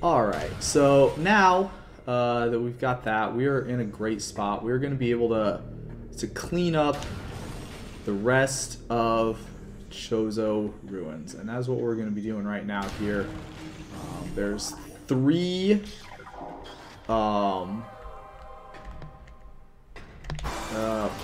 Alright, so now that we've got that, we are in a great spot. We're going to be able to clean up the rest of Chozo Ruins. And that's what we're going to be doing right now here. There's 3... of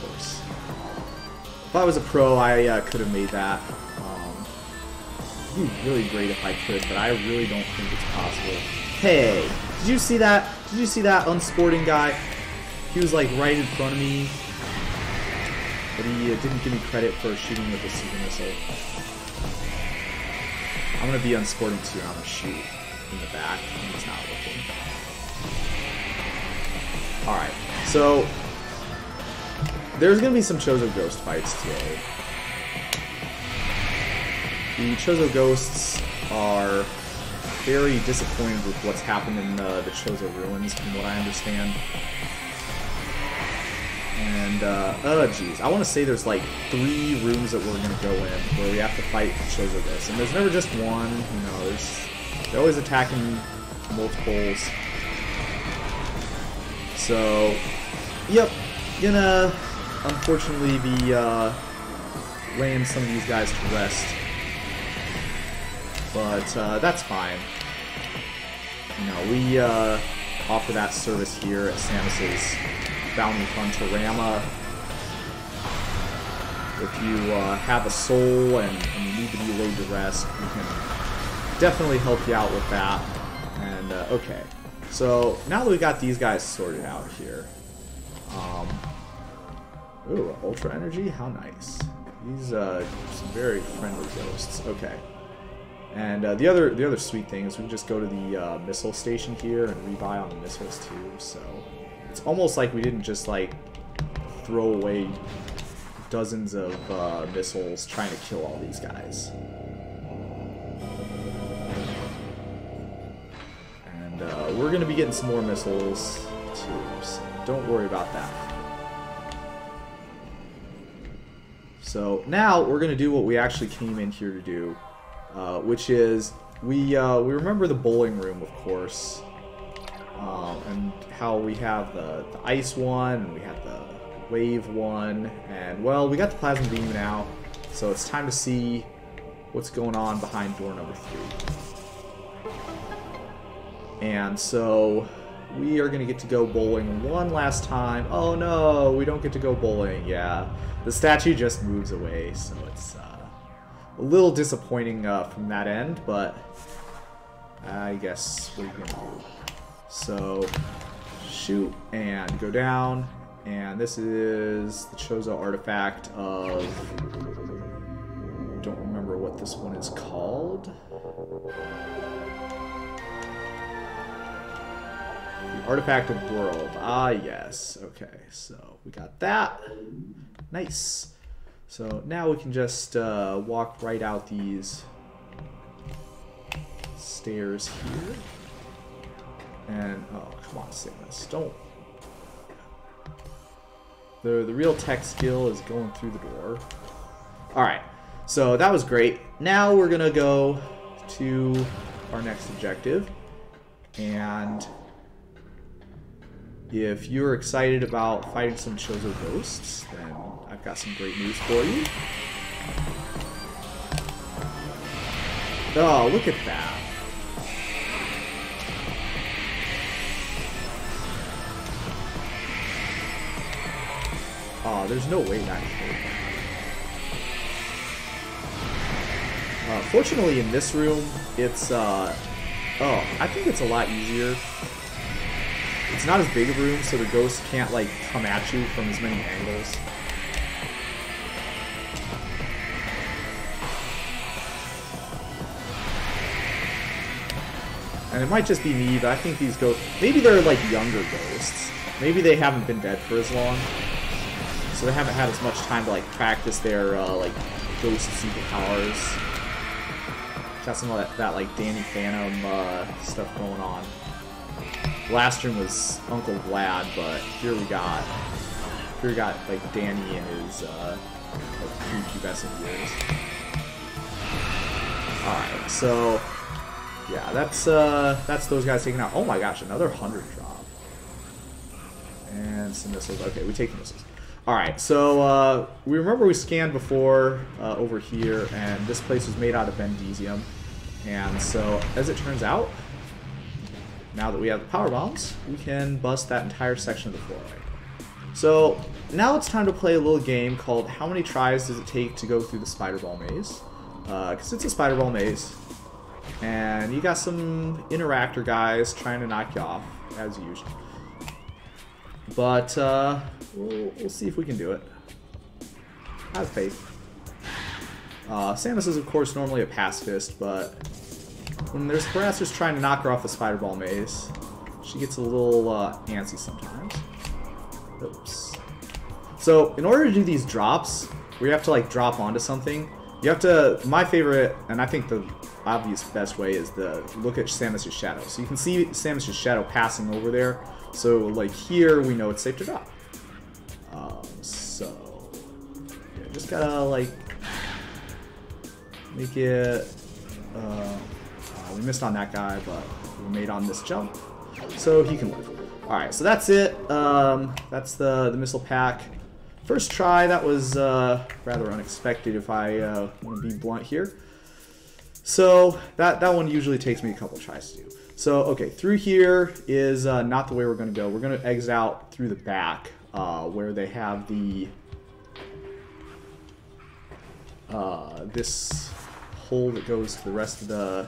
course. If I was a pro, I could have made that. It'd be really great if I could, but I really don't think it's possible. Hey, did you see that? Did you see that unsporting guy? He was like right in front of me, but he didn't give me credit for shooting with a super missile. I'm gonna be unsporting too, and I'm gonna shoot in the back, and he's not looking. Alright, so there's gonna be some Chozo Ghost fights today. The Chozo Ghosts are very disappointed with what's happened in the Chozo Ruins, from what I understand. And, oh jeez, I want to say there's like 3 rooms that we're going to go in where we have to fight Chozo Ghosts. And there's never just one, you know, they're always attacking multiples. So, yep, gonna unfortunately be laying some of these guys to rest. But that's fine. You know, we offer that service here at Samus's Bounty Hunterama. If you have a soul and you need to be laid to rest, we can definitely help you out with that. And okay, so now that we got these guys sorted out here, ooh, Ultra Energy, how nice. These some very friendly ghosts. Okay. And the other sweet thing is we can just go to the missile station here and rebuy on the missiles too. So it's almost like we didn't just like throw away dozens of missiles trying to kill all these guys. And we're gonna be getting some more missiles too, so don't worry about that. So now we're gonna do what we actually came in here to do. Which is, we remember the bowling room, of course, and how we have the ice one, and we have the wave one, and, well, we got the plasma beam now, so it's time to see what's going on behind door number 3. And so, we are going to get to go bowling one last time. Oh no, we don't get to go bowling, yeah. The statue just moves away, so it's a little disappointing from that end, but I guess what are you gonna do? So shoot and go down, and this is the Chozo Artifact of, don't remember what this one is called. The Artifact of World. Ah yes, okay, so we got that. Nice. So now we can just walk right out these stairs here. And, oh, come on, Cygnus, don't. The real tech skill is going through the door. Alright, so that was great. Now we're going to go to our next objective. And if you're excited about fighting some Chozo Ghosts, then I've got some great news for you. Oh, look at that. Oh, there's no way that could. Fortunately, in this room, it's, oh, I think it's a lot easier. It's not as big a room, so the ghosts can't, like, come at you from as many angles. And it might just be me, but I think these ghosts, maybe they're, like, younger ghosts. Maybe they haven't been dead for as long. So they haven't had as much time to, like, practice their, like, ghost superpowers. Got some of that like, Danny Phantom stuff going on. Last room was Uncle Vlad, but here we got like Danny and his like prepubescent years. Alright, so Yeah, that's those guys taking out. Oh my gosh, another 100 drop. And some missiles. Okay, we take the missiles. Alright, so we remember we scanned before over here, and this place was made out of Bendesium. And so, as it turns out, now that we have the power bombs, we can bust that entire section of the floor away. So, now it's time to play a little game called How Many Tries Does It Take to Go Through the Spider Ball Maze? Because it's a Spider Ball Maze. And you got some interactor guys trying to knock you off, as usual. But we'll see if we can do it. I have faith. Samus is, of course, normally a pacifist, but when there's harassers trying to knock her off the Spider Ball Maze, she gets a little antsy sometimes. Oops. So, in order to do these drops, where you have to, like, drop onto something, you have to... My favorite, and I think the obvious best way, is to look at Samus' shadow. So you can see Samus' shadow passing over there. So, like, here, we know it's safe to drop. So, yeah, just gotta, like, make it... we missed on that guy, but we made on this jump, so he can live. Alright, so that's it. That's the missile pack. First try, that was rather unexpected, if I want to be blunt here. So, that one usually takes me a couple tries to do. So, okay, through here is not the way we're going to go. We're going to exit out through the back, where they have the... this hole that goes to the rest of the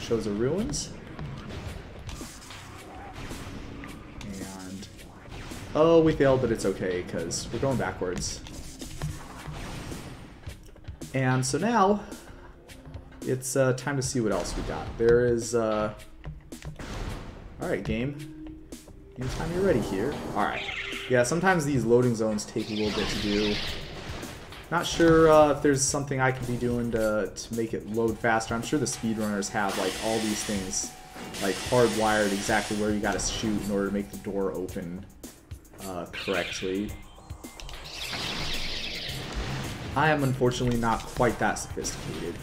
Chozo Ruins. And... oh, we failed, but it's okay, because we're going backwards. And so now, it's time to see what else we got. There is... alright, game. Anytime you're ready here. Alright. Yeah, sometimes these loading zones take a little bit to do. Not sure if there's something I can be doing to make it load faster. I'm sure the speedrunners have, like, all these things, like, hardwired exactly where you gotta shoot in order to make the door open correctly. I am unfortunately not quite that sophisticated.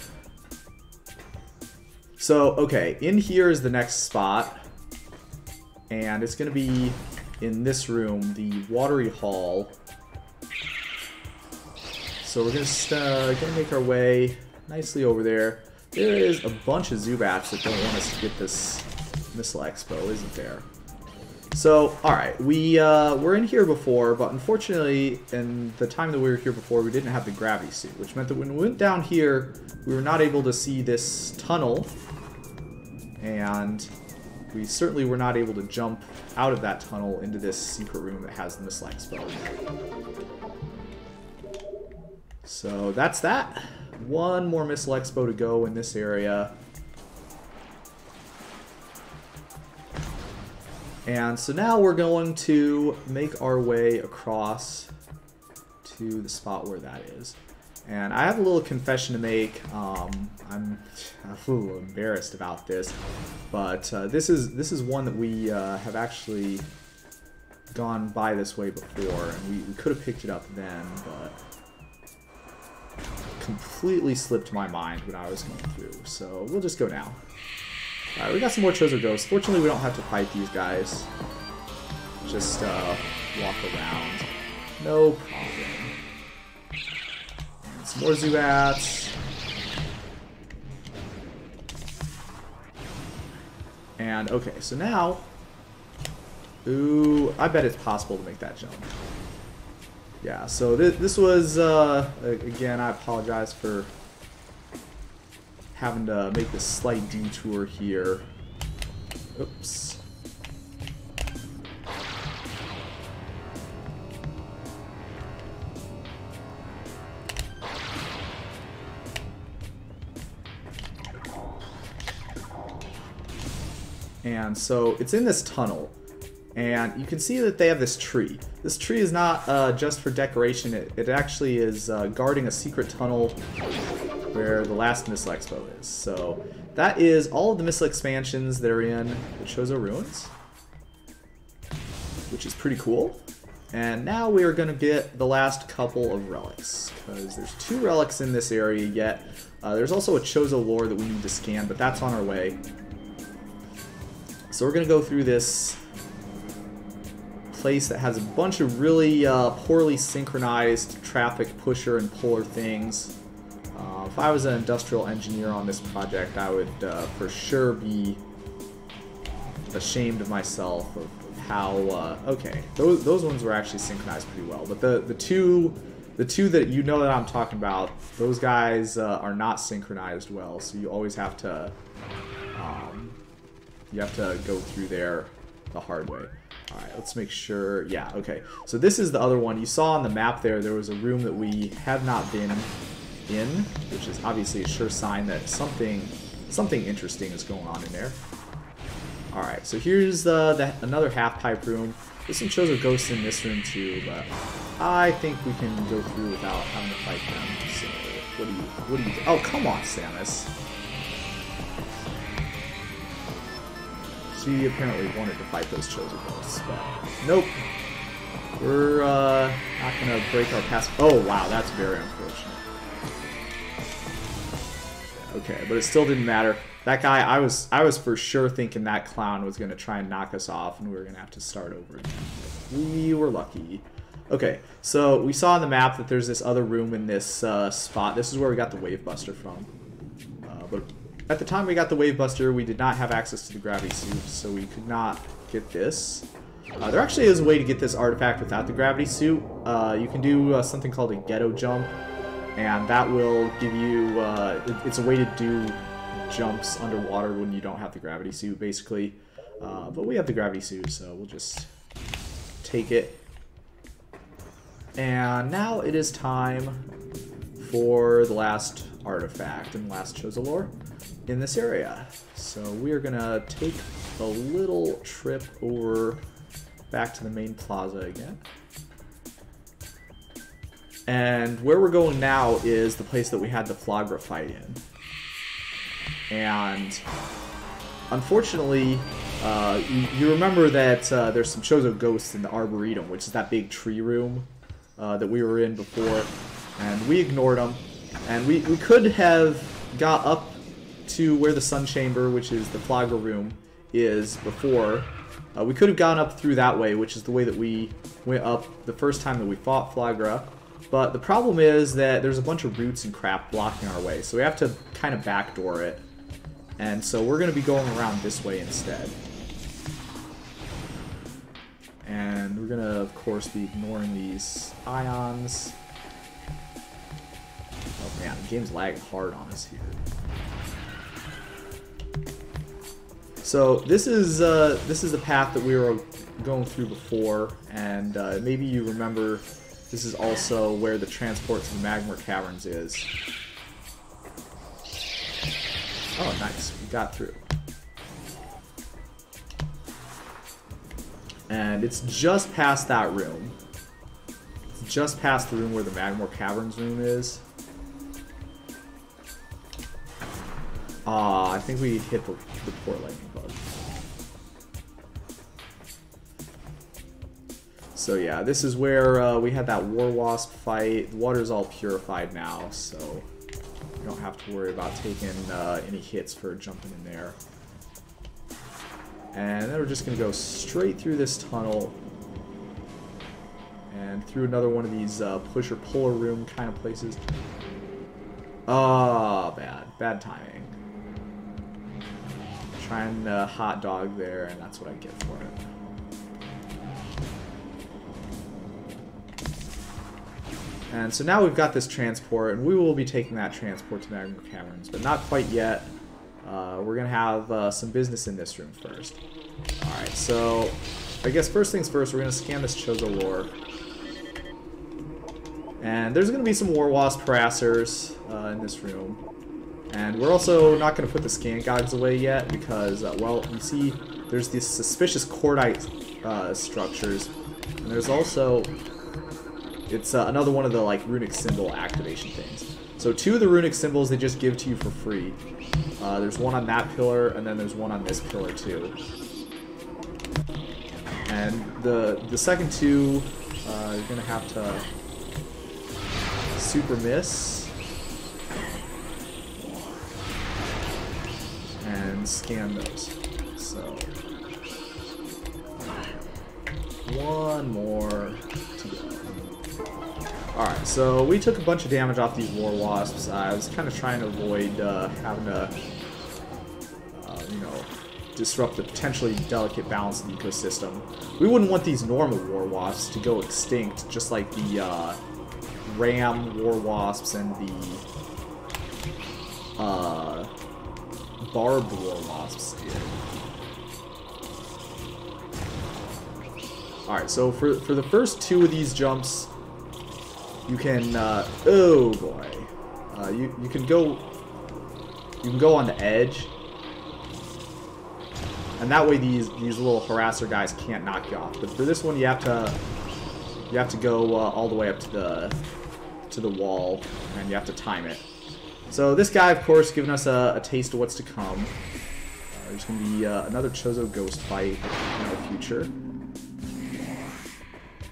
So, okay, in here is the next spot. And it's going to be in this room, the Watery Hall. So we're gonna make our way nicely over there. There is a bunch of Zubats that don't want us to get this Missile Expo, isn't there? So, alright, we were in here before, but unfortunately, in the time that we were here before, we didn't have the gravity suit, which meant that when we went down here, we were not able to see this tunnel, and we certainly were not able to jump out of that tunnel into this secret room that has the Missile Expo. So that's that. One more Missile Expo to go in this area. And so now we're going to make our way across to the spot where that is. And I have a little confession to make. I'm a little embarrassed about this, but this is one that we have actually gone by this way before, and we could have picked it up then, but completely slipped my mind when I was going through. So we'll just go now. Alright, we got some more Chozo Ghosts. Fortunately, we don't have to fight these guys. Just walk around. No problem. And some more Zubats. And, okay, so now... ooh, I bet it's possible to make that jump. Yeah, so this was, again, I apologize for having to make this slight detour here. Oops. And so it's in this tunnel, and you can see that they have this tree. This tree is not just for decoration, it actually is guarding a secret tunnel where the last Missile Expo is. So that is all of the missile expansions that are in the Chozo Ruins, which is pretty cool. And now we are going to get the last couple of relics, because there's 2 relics in this area yet. There's also a Chozo lore that we need to scan, but that's on our way. So we're going to go through this place that has a bunch of really poorly synchronized traffic pusher and puller things. If I was an industrial engineer on this project, I would for sure be ashamed of myself of how okay, those ones were actually synchronized pretty well, but the two that you know that I'm talking about, those guys are not synchronized well, so you always have to go through there the hard way. Alright, let's make sure. Yeah, okay. So this is the other one. You saw on the map there was a room that we have not been in, which is obviously a sure sign that something interesting is going on in there. Alright, so here's another half-pipe room. There's some Chozo ghosts in this room too, but I think we can go through without having to fight them. So, what do you do? Oh, come on, Samus. She apparently wanted to fight those Chozo ghosts, but nope. We're not gonna break our pass. Oh wow, that's very unfortunate. Okay, but it still didn't matter. That guy, I was for sure thinking that clown was gonna try and knock us off, and we were gonna have to start over again. We were lucky. Okay, so we saw on the map that there's this other room in this spot. This is where we got the Wave Buster from. But at the time we got the Wave Buster, we did not have access to the gravity suit, so we could not get this. There actually is a way to get this artifact without the gravity suit. You can do something called a ghetto jump, and that will give you, it's a way to do jumps underwater when you don't have the gravity suit, basically. But we have the gravity suit, so we'll just take it. And now it is time for the last artifact and last Chozo lore in this area. So we are gonna take a little trip over back to the main plaza again. And where we're going now is the place that we had the Flagra fight in. And unfortunately, you remember that there's some Chozo ghosts in the Arboretum, which is that big tree room that we were in before. And we ignored them. And we could have got up to where the Sun Chamber, which is the Flagra room, is before. We could have gone up through that way, which is the way that we went up the first time that we fought Flagra. But the problem is that there's a bunch of roots and crap blocking our way, so we have to kind of backdoor it. And so we're going to be going around this way instead. And we're going to, of course, be ignoring these ions. Oh man, the game's lagging hard on us here. So this is the path that we were going through before, and maybe you remember this is also where the transport to the Magma Caverns is. Oh, nice. We got through. And it's just past that room. It's just past the room where the Magma Caverns room is. I think we hit the poor lightning bug. So yeah, this is where we had that War Wasp fight. The water's all purified now, so we don't have to worry about taking any hits for jumping in there. And then we're just going to go straight through this tunnel and through another one of these pusher-puller room kind of places. Oh, bad timing. Trying to hot dog there, and that's what I get for it. And so now we've got this transport, and we will be taking that transport to Magma Caverns, but not quite yet. We're going to have some business in this room first. Alright, so I guess first things first, we're going to scan this Chozo lore. And there's going to be some War Wasp harassers in this room. And we're also not going to put the scan gogs away yet because, well, you see there's these suspicious cordite structures. And there's also, it's another one of the like runic symbol activation things. So two of the runic symbols they just give to you for free. There's one on that pillar, and then there's one on this pillar too. And the second two, you're going to have to super miss. And scan those. So one more to go. Alright, so we took a bunch of damage off these war wasps. I was kind of trying to avoid having to, you know, disrupt the potentially delicate balance of the ecosystem. We wouldn't want these normal war wasps to go extinct, just like the ram war wasps and the barbed war wasps did. Alright, so for the first two of these jumps, you can, oh boy, you can go on the edge, and that way these little harasser guys can't knock you off. But for this one, you have to go all the way up to the wall, and you have to time it. So this guy, of course, giving us a taste of what's to come. There's going to be another Chozo ghost fight in the future.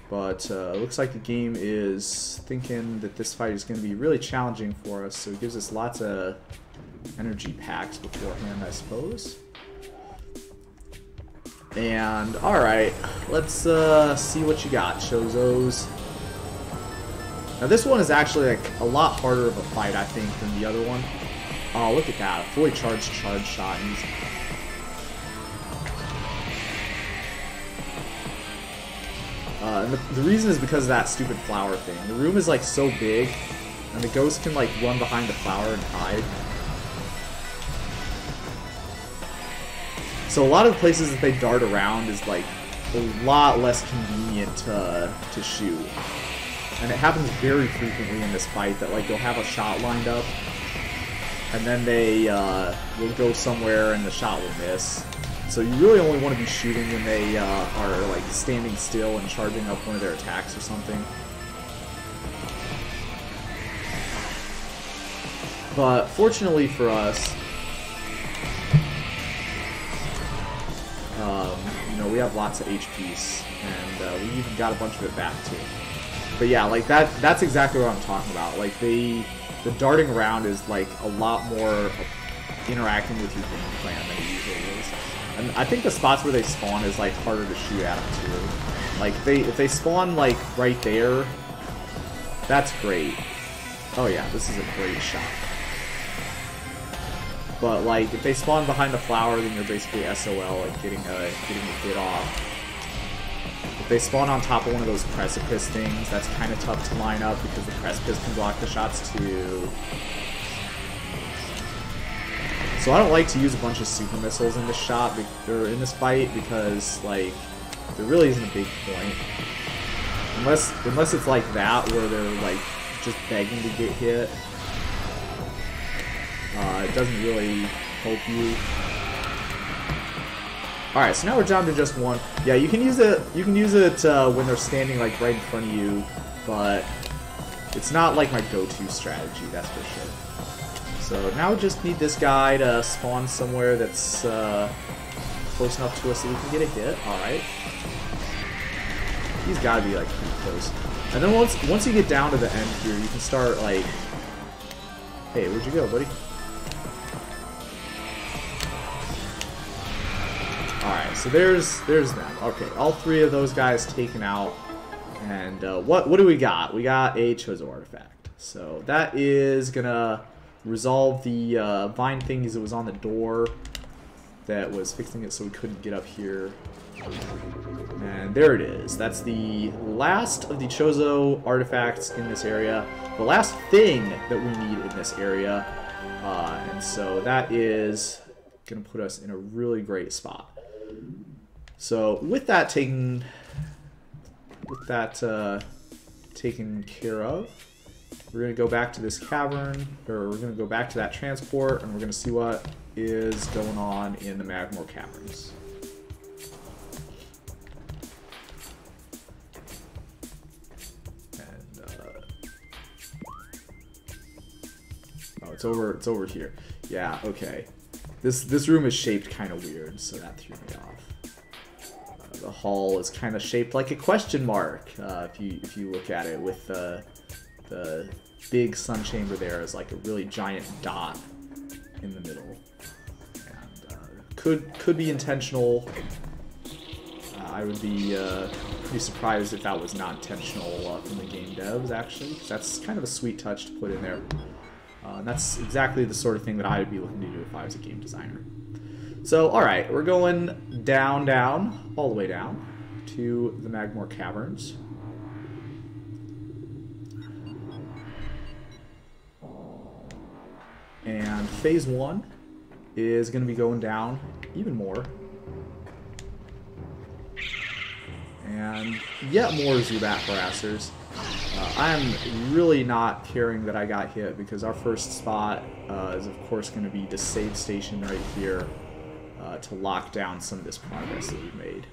But looks like the game is thinking that this fight is going to be really challenging for us, so it gives us lots of energy packs beforehand, I suppose. And, alright, let's see what you got, Chozos. Now this one is actually like a lot harder of a fight, I think, than the other one. Oh, look at that, a fully charge shot. And and the reason is because of that stupid flower thing. The room is like so big, and the ghost can like run behind the flower and hide. So a lot of the places that they dart around is like a lot less convenient to shoot. And it happens very frequently in this fight that like they'll have a shot lined up, and then they will go somewhere and the shot will miss. So you really only want to be shooting when they are like standing still and charging up one of their attacks or something. But fortunately for us, you know, we have lots of HPs, and we even got a bunch of it back too. But yeah, like that's exactly what I'm talking about. Like the darting around is like a lot more interacting with your game plan than it usually is. And I think the spots where they spawn is like harder to shoot at them too. Like if they spawn like right there, that's great. Oh yeah, this is a great shot. But like if they spawn behind the flower, then you're basically SOL, like getting a hit off. If they spawn on top of one of those precipice things, that's kind of tough to line up because the precipice can block the shots too. So I don't like to use a bunch of super missiles in this shot, or in this fight, because like there really isn't a big point. Unless it's like that, where they're like just begging to get hit. It doesn't really help you. All right, so now we're down to just one. Yeah, you can use it. You can use it when they're standing like right in front of you, but it's not like my go-to strategy. That's for sure. So now we just need this guy to spawn somewhere that's close enough to us so we can get a hit. All right, he's got to be like pretty close. And then once you get down to the end here, you can start like, hey, where'd you go, buddy? Alright, so there's them. Okay, all three of those guys taken out. And what do we got? We got a Chozo artifact. So that is gonna resolve the vine thingies that was on the door that was fixing it so we couldn't get up here. And there it is. That's the last of the Chozo artifacts in this area. The last thing that we need in this area. And so that is gonna put us in a really great spot. So with that taken care of, we're going to go back to this cavern, or we're going to go back to that transport, and we're going to see what is going on in the Magmore Caverns. And oh, it's over here. Yeah, okay. This room is shaped kind of weird, so that threw me off. The hall is kind of shaped like a question mark, if you look at it, with the big sun chamber there as like a really giant dot in the middle. And could be intentional. I would be pretty surprised if that was not intentional from the game devs, actually, because that's kind of a sweet touch to put in there. And that's exactly the sort of thing that I would be looking to do if I was a game designer. So, alright, we're going down, all the way down to the Magmore Caverns. And phase 1 is going to be going down even more. And yet more Zubat harassers. I'm really not caring that I got hit because our first spot is of course going to be the save station right here to lock down some of this progress that we've made.